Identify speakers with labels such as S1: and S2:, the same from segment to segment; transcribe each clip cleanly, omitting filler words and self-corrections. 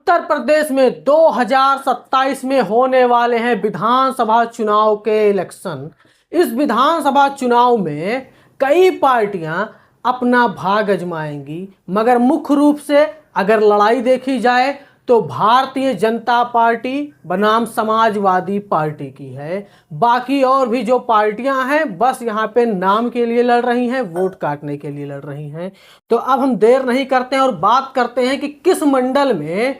S1: उत्तर प्रदेश में 2027 में होने वाले हैं विधानसभा चुनाव के इलेक्शन। इस विधानसभा चुनाव में कई पार्टियां अपना भाग आजमाएंगी, मगर मुख्य रूप से अगर लड़ाई देखी जाए तो भारतीय जनता पार्टी बनाम समाजवादी पार्टी की है। बाकी और भी जो पार्टियां हैं बस यहाँ पे नाम के लिए लड़ रही हैं, वोट काटने के लिए लड़ रही हैं। तो अब हम देर नहीं करते हैं और बात करते हैं कि किस मंडल में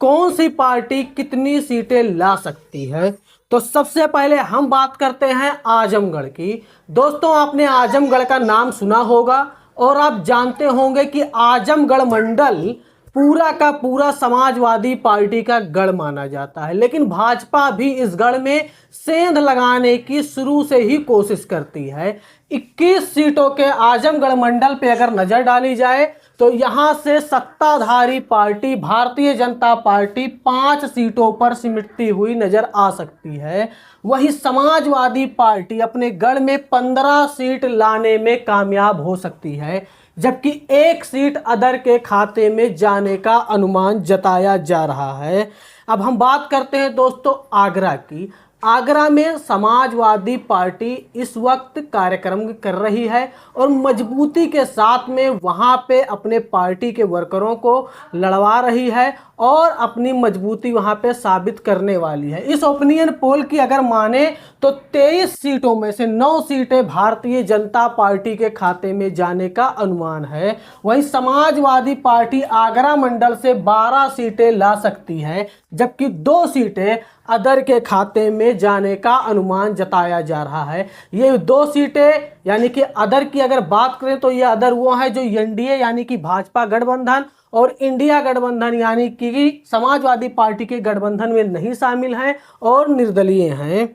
S1: कौन सी पार्टी कितनी सीटें ला सकती है। तो सबसे पहले हम बात करते हैं आजमगढ़ की। दोस्तों, आपने आजमगढ़ का नाम सुना होगा और आप जानते होंगे कि आजमगढ़ मंडल पूरा का पूरा समाजवादी पार्टी का गढ़ माना जाता है, लेकिन भाजपा भी इस गढ़ में सेंध लगाने की शुरू से ही कोशिश करती है। 21 सीटों के आजमगढ़ मंडल पे अगर नजर डाली जाए तो यहां से सत्ताधारी पार्टी भारतीय जनता पार्टी 5 सीटों पर सिमटती हुई नजर आ सकती है। वहीं समाजवादी पार्टी अपने गढ़ में 15 सीट लाने में कामयाब हो सकती है, जबकि 1 सीट अदर के खाते में जाने का अनुमान जताया जा रहा है। अब हम बात करते हैं दोस्तों आगरा की। आगरा में समाजवादी पार्टी इस वक्त कार्यक्रम कर रही है और मजबूती के साथ में वहां पे अपने पार्टी के वर्करों को लड़वा रही है और अपनी मजबूती वहां पे साबित करने वाली है। इस ओपिनियन पोल की अगर माने तो 23 सीटों में से 9 सीटें भारतीय जनता पार्टी के खाते में जाने का अनुमान है। वहीं समाजवादी पार्टी आगरा मंडल से 12 सीटें ला सकती है, जबकि 2 सीटें अदर के खाते में जाने का अनुमान जताया जा रहा है। ये 2 सीटें यानी कि अदर की अगर बात करें तो ये अदर वो है जो एनडीए यानी कि भाजपा गठबंधन और इंडिया गठबंधन यानी कि समाजवादी पार्टी के गठबंधन में नहीं शामिल हैं और निर्दलीय हैं।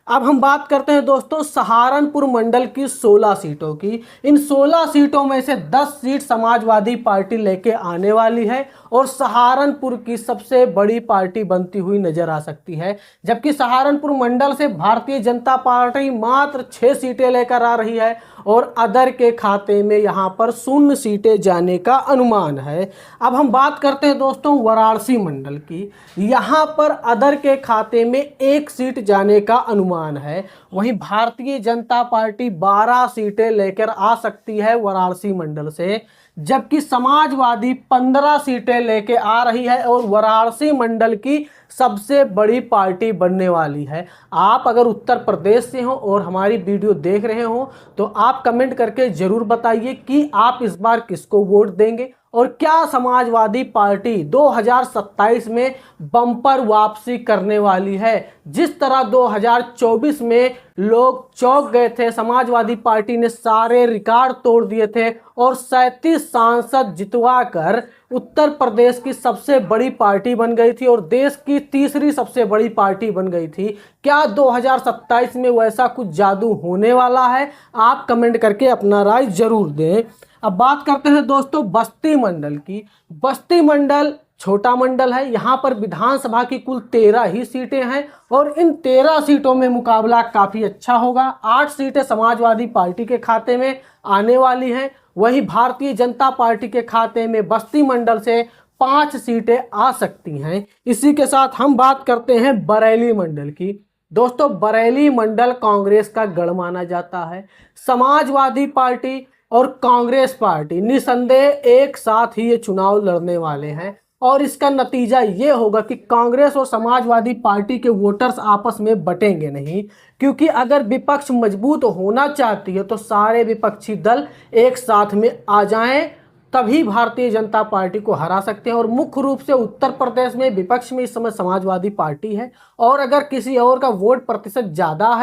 S1: अब हम बात करते हैं दोस्तों सहारनपुर मंडल की 16 सीटों की। इन 16 सीटों में से 10 सीट समाजवादी पार्टी लेके आने वाली है और सहारनपुर की सबसे बड़ी पार्टी बनती हुई नजर आ सकती है, जबकि सहारनपुर मंडल से भारतीय जनता पार्टी मात्र 6 सीटें लेकर आ रही है और अदर के खाते में यहां पर 0 सीटें जाने का अनुमान है। अब हम बात करते हैं दोस्तों वाराणसी मंडल की। यहां पर अदर के खाते में 1 सीट जाने का अनुमान है। वहीं भारतीय जनता पार्टी 12 सीटें लेकर आ सकती है वाराणसी मंडल से, जबकि समाजवादी 15 सीटें लेके आ रही है और वाराणसी मंडल की सबसे बड़ी पार्टी बनने वाली है। आप अगर उत्तर प्रदेश से हो और हमारी वीडियो देख रहे हो तो आप कमेंट करके जरूर बताइए कि आप इस बार किसको वोट देंगे और क्या समाजवादी पार्टी 2027 में बम्पर वापसी करने वाली है। जिस तरह 2024 में लोग चौंक गए थे, समाजवादी पार्टी ने सारे रिकॉर्ड तोड़ दिए थे और 37 सांसद जितवा कर उत्तर प्रदेश की सबसे बड़ी पार्टी बन गई थी और देश की तीसरी सबसे बड़ी पार्टी बन गई थी। क्या 2027 में वैसा कुछ जादू होने वाला है? आप कमेंट करके अपना राय जरूर दें। अब बात करते हैं दोस्तों बस्ती मंडल की। बस्ती मंडल छोटा मंडल है। यहाँ पर विधानसभा की कुल 13 ही सीटें हैं और इन 13 सीटों में मुकाबला काफ़ी अच्छा होगा। 8 सीटें समाजवादी पार्टी के खाते में आने वाली हैं, वहीं भारतीय जनता पार्टी के खाते में बस्ती मंडल से 5 सीटें आ सकती हैं। इसी के साथ हम बात करते हैं बरेली मंडल की। दोस्तों, बरेली मंडल कांग्रेस का गढ़ माना जाता है। समाजवादी पार्टी और कांग्रेस पार्टी निसंदेह एक साथ ही ये चुनाव लड़ने वाले हैं और इसका नतीजा ये होगा कि कांग्रेस और समाजवादी पार्टी के वोटर्स आपस में बटेंगे नहीं, क्योंकि अगर विपक्ष मजबूत होना चाहती है तो सारे विपक्षी दल एक साथ में आ जाएं, तभी भारतीय जनता पार्टी को हरा सकते हैं। और मुख्य रूप से उत्तर प्रदेश में विपक्ष में इस समय समाजवादी पार्टी है और अगर किसी और का वोट प्रतिशत ज़्यादा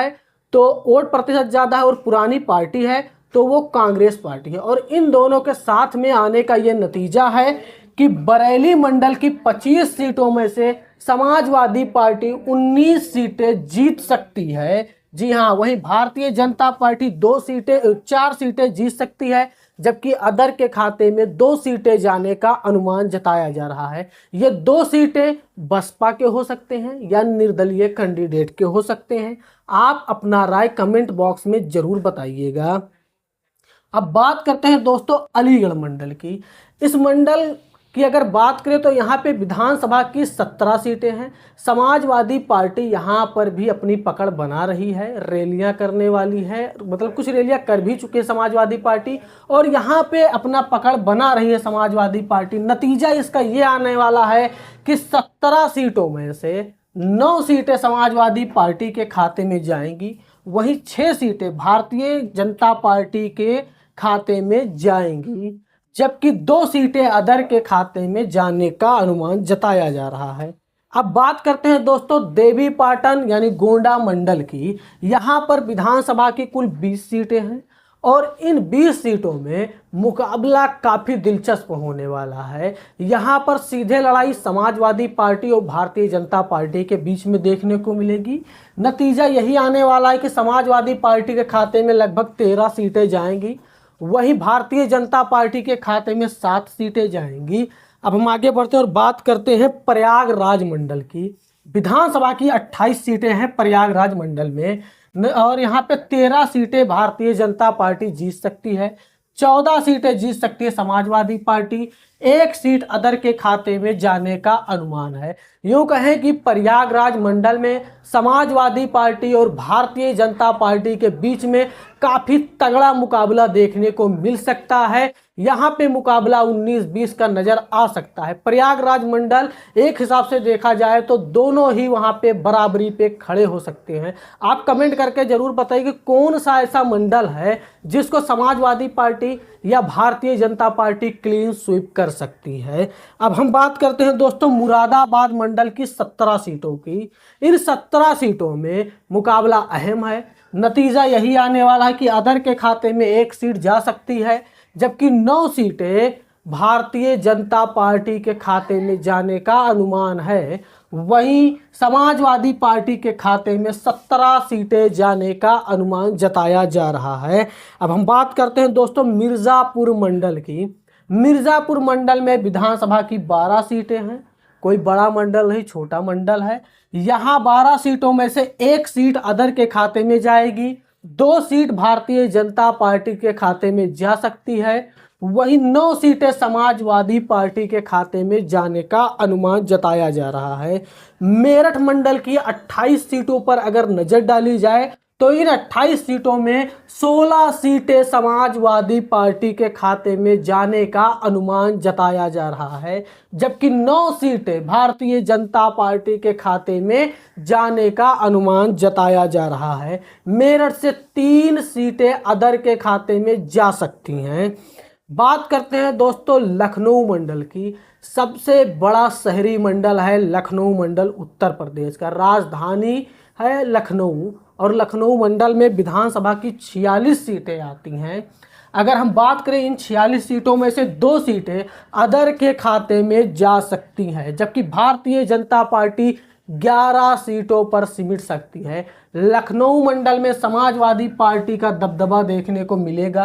S1: है और पुरानी पार्टी है तो वो कांग्रेस पार्टी है। और इन दोनों के साथ में आने का ये नतीजा है कि बरेली मंडल की 25 सीटों में से समाजवादी पार्टी 19 सीटें जीत सकती है। जी हाँ, वहीं भारतीय जनता पार्टी 4 सीटें जीत सकती है, जबकि अदर के खाते में 2 सीटें जाने का अनुमान जताया जा रहा है। ये 2 सीटें बसपा के हो सकते हैं या निर्दलीय कैंडिडेट के हो सकते हैं। आप अपना राय कमेंट बॉक्स में जरूर बताइएगा। अब बात करते हैं दोस्तों अलीगढ़ मंडल की। इस मंडल कि अगर बात करें तो यहाँ पे विधानसभा की 17 सीटें हैं। समाजवादी पार्टी यहाँ पर भी अपनी पकड़ बना रही है, रैलियाँ करने वाली है, मतलब कुछ रैलियाँ कर भी चुकी है समाजवादी पार्टी, और यहाँ पे अपना पकड़ बना रही है समाजवादी पार्टी। नतीजा इसका ये आने वाला है कि 17 सीटों में से 9 सीटें समाजवादी पार्टी के खाते में जाएंगी, वहीं 6 सीटें भारतीय जनता पार्टी के खाते में जाएंगी, जबकि 2 सीटें अदर के खाते में जाने का अनुमान जताया जा रहा है। अब बात करते हैं दोस्तों देवी पाटन यानी गोंडा मंडल की। यहाँ पर विधानसभा की कुल 20 सीटें हैं और इन 20 सीटों में मुकाबला काफ़ी दिलचस्प होने वाला है। यहाँ पर सीधे लड़ाई समाजवादी पार्टी और भारतीय जनता पार्टी के बीच में देखने को मिलेगी। नतीजा यही आने वाला है कि समाजवादी पार्टी के खाते में लगभग 13 सीटें जाएंगी, वहीं भारतीय जनता पार्टी के खाते में 7 सीटें जाएंगी। अब हम आगे बढ़ते हैं और बात करते हैं प्रयागराज मंडल की। विधानसभा की 28 सीटें हैं प्रयागराज मंडल में, और यहाँ पे 13 सीटें भारतीय जनता पार्टी जीत सकती है, 14 सीटें जीत सकती है समाजवादी पार्टी, 1 सीट अदर के खाते में जाने का अनुमान है। यूँ कहें कि प्रयागराज मंडल में समाजवादी पार्टी और भारतीय जनता पार्टी के बीच में काफ़ी तगड़ा मुकाबला देखने को मिल सकता है। यहाँ पे मुकाबला 19-20 का नज़र आ सकता है। प्रयागराज मंडल एक हिसाब से देखा जाए तो दोनों ही वहाँ पे बराबरी पे खड़े हो सकते हैं। आप कमेंट करके ज़रूर बताइए कि कौन सा ऐसा मंडल है जिसको समाजवादी पार्टी या Bharatiya Janata party clean sweep कर सकती है। अब हम बात करते हैं दोस्तों मुरादाबाद मंडल की 17 सीटों की। इन 17 सीटों में मुकाबला अहम है। नतीजा यही आने वाला है कि अदर के खाते में 1 सीट जा सकती है, जबकि 9 सीटें भारतीय जनता पार्टी के खाते में जाने का अनुमान है। वहीं समाजवादी पार्टी के खाते में 17 सीटें जाने का अनुमान जताया जा रहा है। अब हम बात करते हैं दोस्तों मिर्ज़ापुर मंडल की। मिर्ज़ापुर मंडल में विधानसभा की 12 सीटें हैं। कोई बड़ा मंडल नहीं, छोटा मंडल है। यहाँ 12 सीटों में से 1 सीट अदर के खाते में जाएगी, 2 सीट भारतीय जनता पार्टी के खाते में जा सकती है, वहीं 9 सीटें समाजवादी पार्टी के खाते में जाने का अनुमान जताया जा रहा है। मेरठ मंडल की 28 सीटों पर अगर नज़र डाली जाए तो इन 28 सीटों में 16 सीटें समाजवादी पार्टी के खाते में जाने का अनुमान जताया जा रहा है, जबकि 9 सीटें भारतीय जनता पार्टी के खाते में जाने का अनुमान जताया जा रहा है। मेरठ से 3 सीटें अदर के खाते में जा सकती हैं। बात करते हैं दोस्तों लखनऊ मंडल की। सबसे बड़ा शहरी मंडल है लखनऊ मंडल, उत्तर प्रदेश का राजधानी है लखनऊ, और लखनऊ मंडल में विधानसभा की 46 सीटें आती हैं। अगर हम बात करें इन 46 सीटों में से 2 सीटें अदर के खाते में जा सकती हैं, जबकि भारतीय जनता पार्टी 11 सीटों पर सिमट सकती है। लखनऊ मंडल में समाजवादी पार्टी का दबदबा देखने को मिलेगा।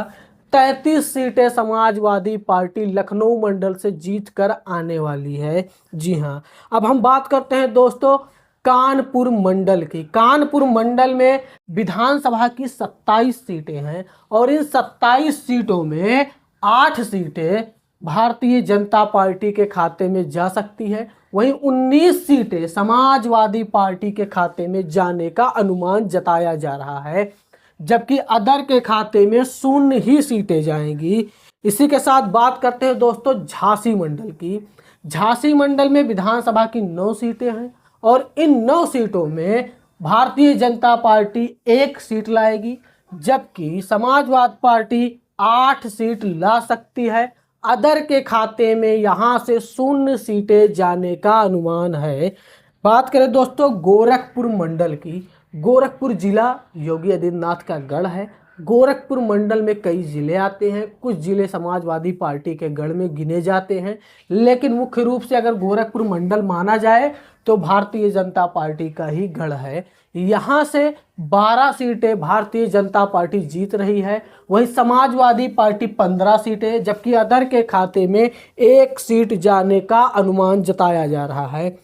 S1: 33 सीटें समाजवादी पार्टी लखनऊ मंडल से जीत कर आने वाली है। जी हाँ, अब हम बात करते हैं दोस्तों कानपुर मंडल की। कानपुर मंडल में विधानसभा की 27 सीटें हैं और इन 27 सीटों में 8 सीटें भारतीय जनता पार्टी के खाते में जा सकती है, वहीं 19 सीटें समाजवादी पार्टी के खाते में जाने का अनुमान जताया जा रहा है, जबकि अदर के खाते में 0 ही सीटें जाएंगी। इसी के साथ बात करते हैं दोस्तों झांसी मंडल की। झांसी मंडल में विधानसभा की 9 सीटें हैं और इन 9 सीटों में भारतीय जनता पार्टी 1 सीट लाएगी, जबकि समाजवादी पार्टी 8 सीट ला सकती है। अदर के खाते में यहाँ से 0 सीटें जाने का अनुमान है। बात करें दोस्तों गोरखपुर मंडल की। गोरखपुर जिला योगी आदित्यनाथ का गढ़ है। गोरखपुर मंडल में कई ज़िले आते हैं, कुछ ज़िले समाजवादी पार्टी के गढ़ में गिने जाते हैं, लेकिन मुख्य रूप से अगर गोरखपुर मंडल माना जाए तो भारतीय जनता पार्टी का ही गढ़ है। यहाँ से 12 सीटें भारतीय जनता पार्टी जीत रही है, वहीं समाजवादी पार्टी 15 सीटें, जबकि अदर के खाते में 1 सीट जाने का अनुमान जताया जा रहा है।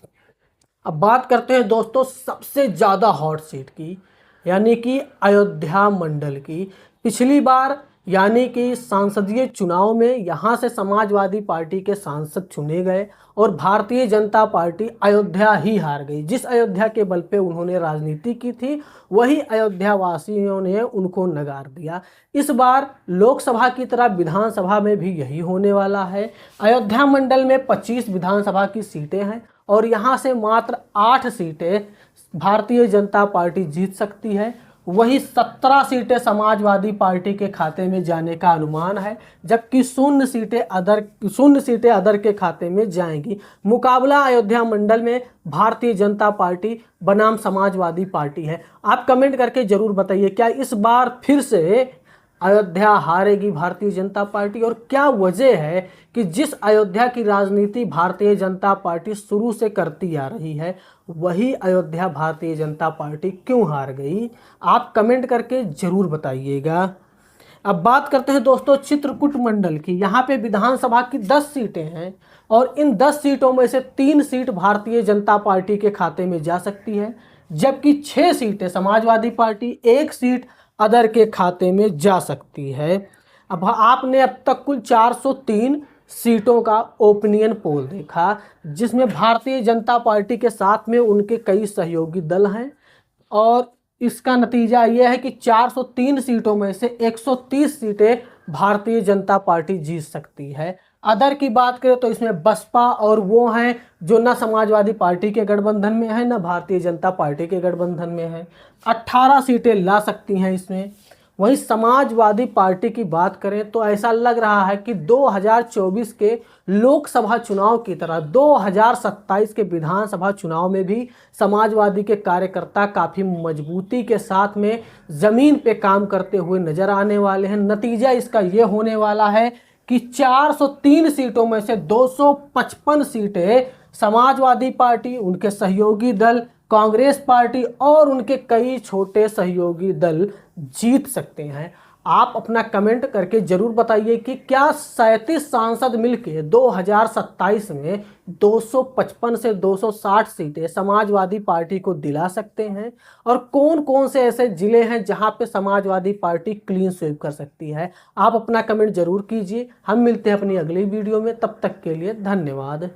S1: अब बात करते हैं दोस्तों सबसे ज़्यादा हॉट सीट की, यानी कि अयोध्या मंडल की। पिछली बार यानी कि सांसदीय चुनाव में यहाँ से समाजवादी पार्टी के सांसद चुने गए और भारतीय जनता पार्टी अयोध्या ही हार गई। जिस अयोध्या के बल पे उन्होंने राजनीति की थी वही अयोध्या वासियों ने उनको नकार दिया। इस बार लोकसभा की तरह विधानसभा में भी यही होने वाला है। अयोध्या मंडल में 25 विधानसभा की सीटें हैं और यहाँ से मात्र 8 सीटें भारतीय जनता पार्टी जीत सकती है। वही 17 सीटें समाजवादी पार्टी के खाते में जाने का अनुमान है, जबकि 0 सीटें अदर के खाते में जाएंगी। मुकाबला अयोध्या मंडल में भारतीय जनता पार्टी बनाम समाजवादी पार्टी है। आप कमेंट करके जरूर बताइए, क्या इस बार फिर से अयोध्या हारेगी भारतीय जनता पार्टी, और क्या वजह है कि जिस अयोध्या की राजनीति भारतीय जनता पार्टी शुरू से करती आ रही है वही अयोध्या भारतीय जनता पार्टी क्यों हार गई? आप कमेंट करके जरूर बताइएगा। अब बात करते हैं दोस्तों चित्रकूट मंडल की। यहाँ पे विधानसभा की 10 सीटें हैं और इन 10 सीटों में से 3 सीट भारतीय जनता पार्टी के खाते में जा सकती है, जबकि 6 सीटें समाजवादी पार्टी, 1 सीट अदर के खाते में जा सकती है। अब आपने अब तक कुल 403 सीटों का ओपिनियन पोल देखा, जिसमें भारतीय जनता पार्टी के साथ में उनके कई सहयोगी दल हैं और इसका नतीजा यह है कि 403 सीटों में से 130 सीटें भारतीय जनता पार्टी जीत सकती है। अदर की बात करें तो इसमें बसपा और वो हैं जो न समाजवादी पार्टी के गठबंधन में है न भारतीय जनता पार्टी के गठबंधन में है, 18 सीटें ला सकती हैं इसमें। वहीं समाजवादी पार्टी की बात करें तो ऐसा लग रहा है कि 2024 के लोकसभा चुनाव की तरह 2027 के विधानसभा चुनाव में भी समाजवादी के कार्यकर्ता काफ़ी मजबूती के साथ में ज़मीन पे काम करते हुए नजर आने वाले हैं। नतीजा इसका ये होने वाला है कि 403 सीटों में से 255 सीटें समाजवादी पार्टी, उनके सहयोगी दल कांग्रेस पार्टी और उनके कई छोटे सहयोगी दल जीत सकते हैं। आप अपना कमेंट करके जरूर बताइए कि क्या 37 सांसद मिलके 2027 में 255 से 260 सीटें समाजवादी पार्टी को दिला सकते हैं, और कौन कौन से ऐसे जिले हैं जहां पे समाजवादी पार्टी क्लीन स्वीप कर सकती है। आप अपना कमेंट जरूर कीजिए। हम मिलते हैं अपनी अगली वीडियो में, तब तक के लिए धन्यवाद।